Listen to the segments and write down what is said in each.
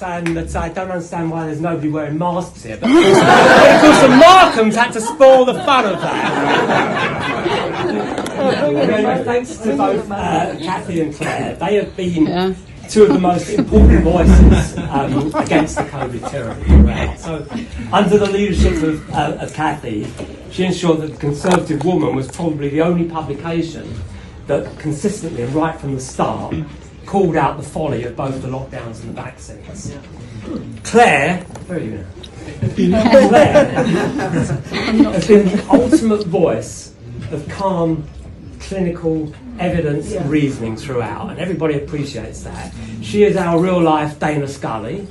saying that I don't understand why there's nobody wearing masks here, but of course the Markhams had to spoil the fun of that. Thanks to both Kathy and Claire. They have been two of the most important voices against the COVID tyranny. So, under the leadership of Kathy, she ensured that The Conservative Woman was probably the only publication that consistently and right from the start called out the folly of both the lockdowns and the vaccines. Claire, where are you now? Claire has been the ultimate voice of calm, clinical evidence and reasoning throughout, and everybody appreciates that. She is our real-life Dana Scully. Of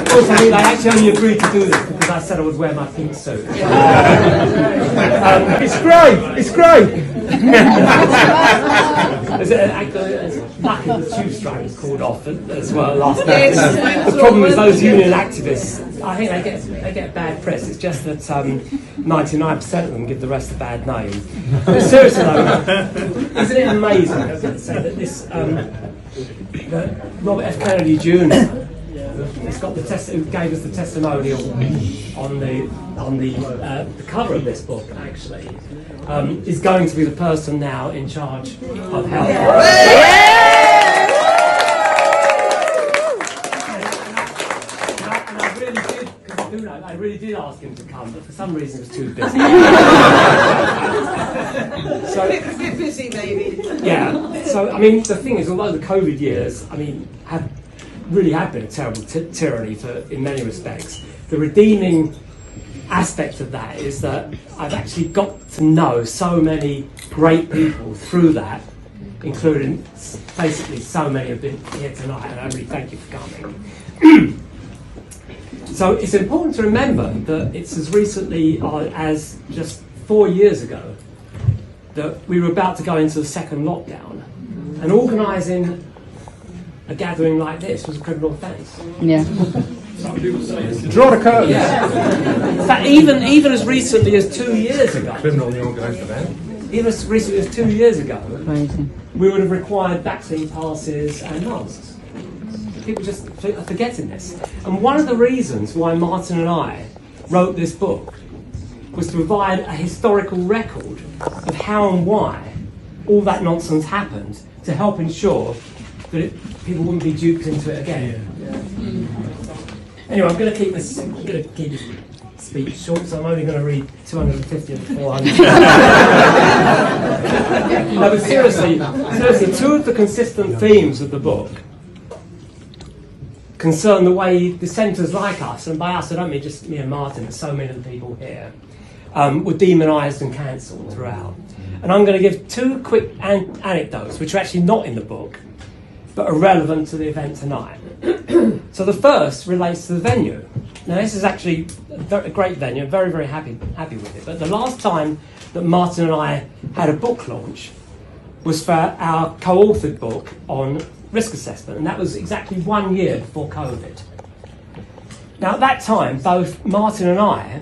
course, I mean, I actually only agreed to do this because I said I would wear my pink suit. It's great! It's great! Lucky the tube strike was called off as well last night. The problem is those union activists, I think they get bad press. It's just that 99% of them give the rest a bad name. But seriously though, isn't it amazing to say that this that Robert F. Kennedy Jr. It's got the who gave us the testimonial on the cover of this book actually is going to be the person now in charge of health. I really did ask him to come, but for some reason he was too busy. So a bit busy, maybe. Yeah. So I mean, the thing is, although the COVID years, I mean, have been a terrible tyranny in many respects, the redeeming aspect of that is that I've actually got to know so many great people through that, including basically so many have been here tonight, and I really thank you for coming. So it's important to remember that it's as recently as just 4 years ago that we were about to go into the second lockdown, and organising a gathering like this was a criminal offence. Yeah. Some people say it's Draw the curtain. Yeah. In fact, even as recently as 2 years ago, criminal in the organised event. even as recently as 2 years ago, Crazy. we would have required vaccine passes and masks. People just are forgetting this. And one of the reasons why Martin and I wrote this book was to provide a historical record of how and why all that nonsense happened, to help ensure that people wouldn't be duped into it again. Anyway, I'm going to keep this speech short, so I'm only going to read 250 and 400. No, but seriously, two of the consistent themes of the book concern the way dissenters like us, and by us I don't mean just me and Martin, but so many of the people here, were demonised and cancelled throughout. And I'm going to give two quick anecdotes, which are actually not in the book, but are relevant to the event tonight. So the first relates to the venue. Now this is actually a great venue, I'm very, very happy with it, but the last time that Martin and I had a book launch was for our co-authored book on risk assessment, and that was exactly 1 year before COVID. Now at that time, both Martin and I